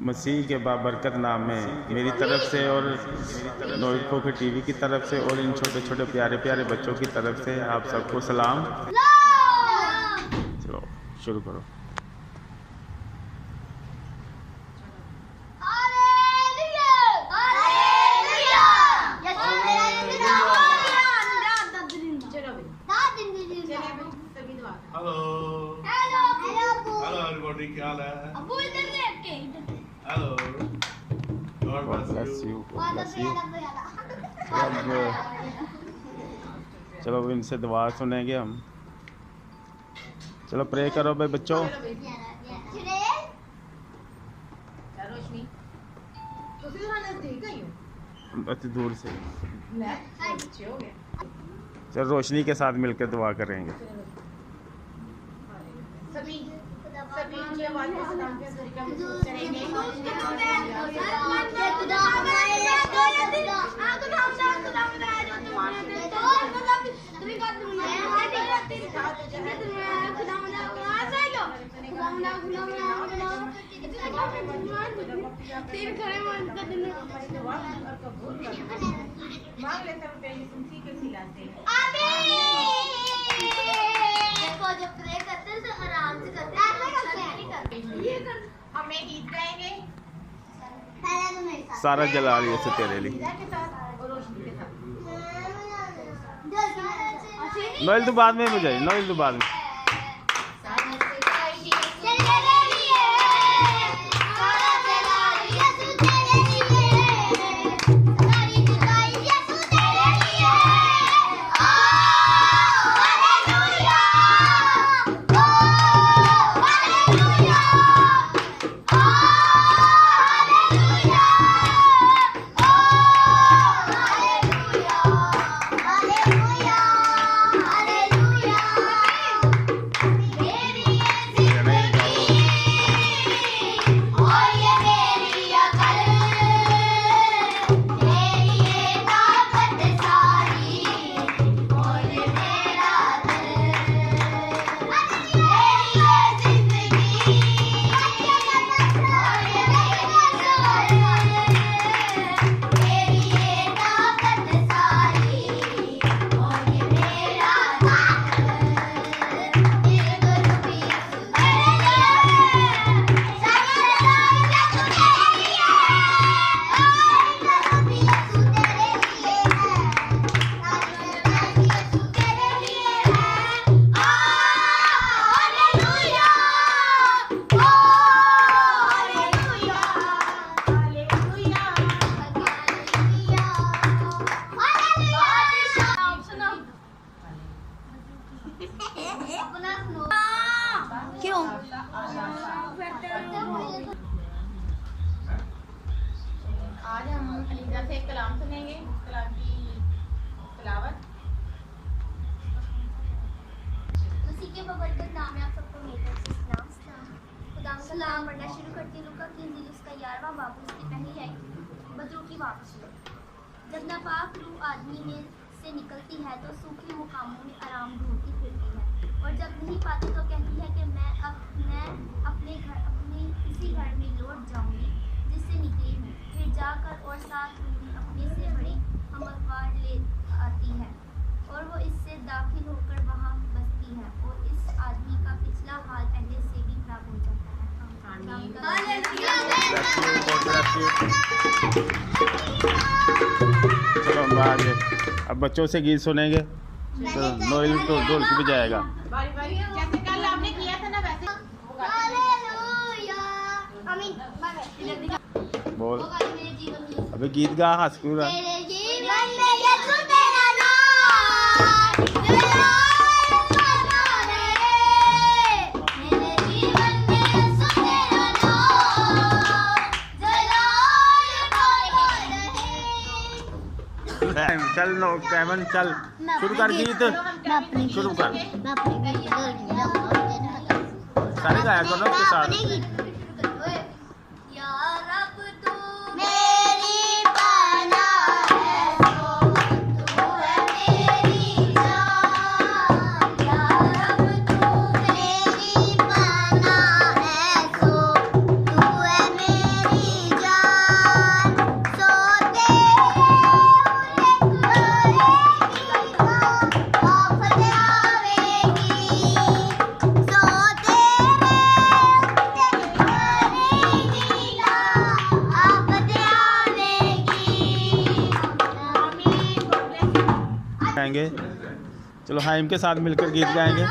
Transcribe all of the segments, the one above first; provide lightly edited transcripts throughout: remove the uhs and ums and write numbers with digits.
मसीह के बाबरकत नाम में मेरी तरफ से और नोइल खोखर टीवी की तरफ से और इन छोटे छोटे प्यारे प्यारे बच्चों की तरफ से आप सबको सलाम। चलो शुरू करो। हेलो हेलो एवरीबॉडी, क्या हाल है? Hello, God bless you. चलो इनसे दुआ सुनेंगे हम। चलो प्रे करो भाई बच्चों। अति दूर से चलो रोशनी के साथ मिलकर दुआ करेंगे। सभी की आवाज में सलाम के तरीका में करेंगे। मांग लेते हैं पहले सुनती के खिलाते हैं। जब प्रे करते हैं तो आराम से करते हैं, हमें गीत गाएंगे। सारा जला रही है तेरे लिए। नोइल तो बाद में मुझे नोइल तो बाद में। क्यों? आज हम अलीजा से कलाम सुनेंगे, कलाम की तिलावत। मसीह के बबरकत नाम में आप सबको मेरी तरफ से खुदा सलाम पढ़ना शुरू करती हूँ। लूका की इंजील उसका 11वां बाब उसकी पहली आयत। बदरू की वापसी। जब नापाक रूह आदमी में से निकलती है तो सूखे मुकामों में आराम ढूंढती फिरती है, और जब नहीं पाती तो कहती है कि मैं अपने इसी घर में लौट जाऊंगी जिससे निकली हूँ। फिर जाकर और साथ रूही अपने से बड़ी हमलवार ले आती है और वो इससे दाखिल होकर वहाँ बसती है, और इस आदमी का पिछला हाल पहले से भी खराब हो जाता है। चलो हम आगे अब बच्चों से गीत सुनेंगे। तो नोइल तो ढोल की बजाएगा। जैसे कल आपने किया था ना वैसे बोल अबे गीत गा, हंस क्यों रहा? चल नो कैमन चल शुरू कर गीत, शुरू कर। सारे गाया करो के साथ। मेरी गाएंगे। चलो हाइम के साथ मिलकर गीत गाएंगे।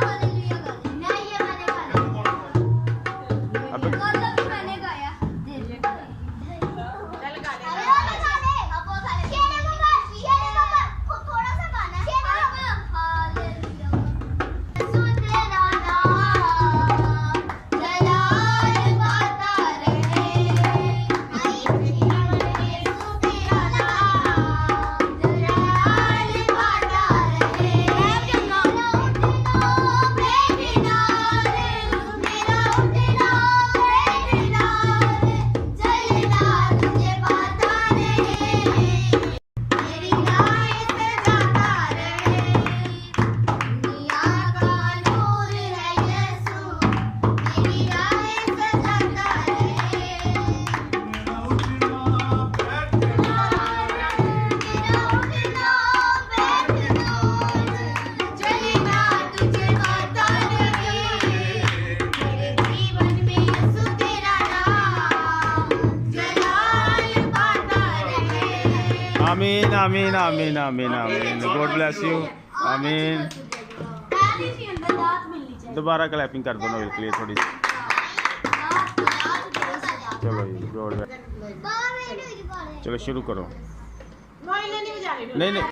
अब आमीन आमीन आमीन आमीन आमीन। God bless you. आमीन। दोबारा क्लैपिंग कर दो नोएल के लिए थोड़ी सी। चलो जी गॉड ब्लेस। चलो शुरू करो। नहीं नहीं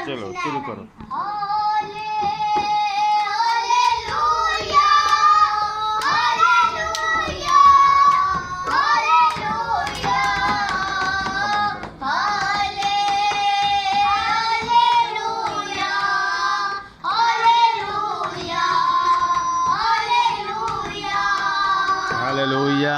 चलो शुरू करो। हालेलुया।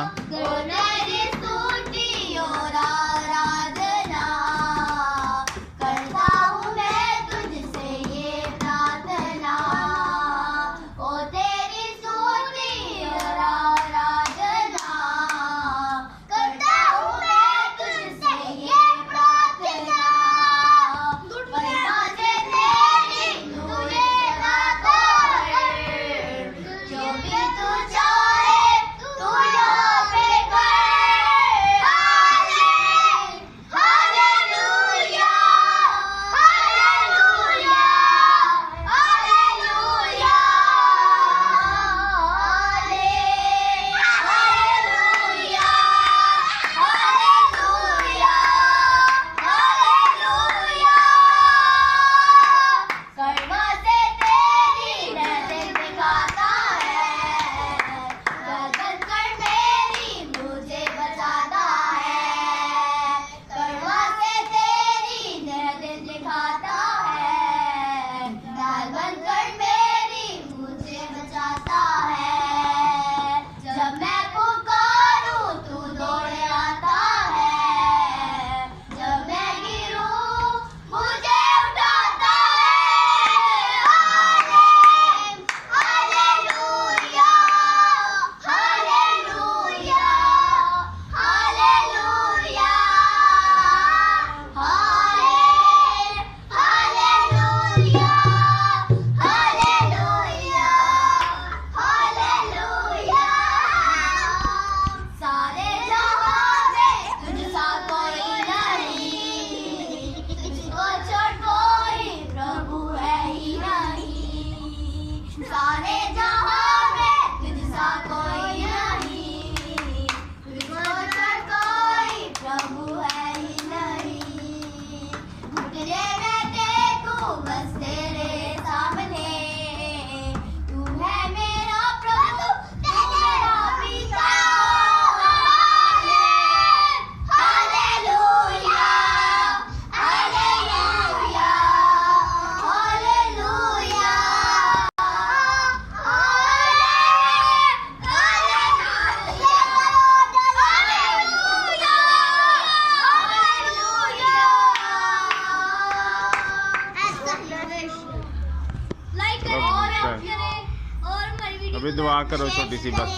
अभी दुआ करो छोटी सी बस।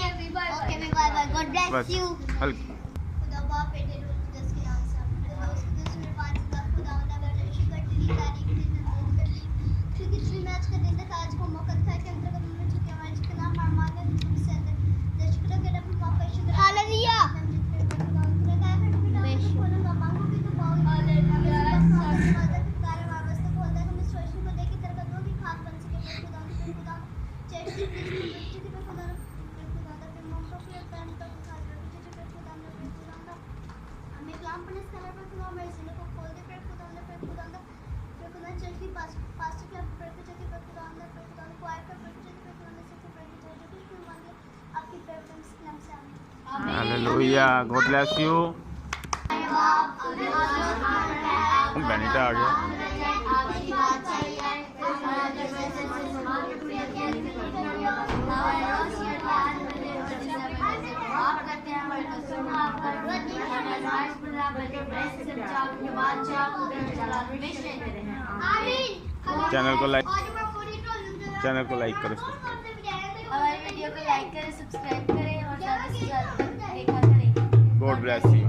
बस हल्की। Hallelujah, God bless you. Benita आ गया। चैनल को लाइक करो, हमारे वीडियो को लाइक करें, सब्सक्राइब करें और ज़्यादा से ज़्यादा देखा करें। God bless you.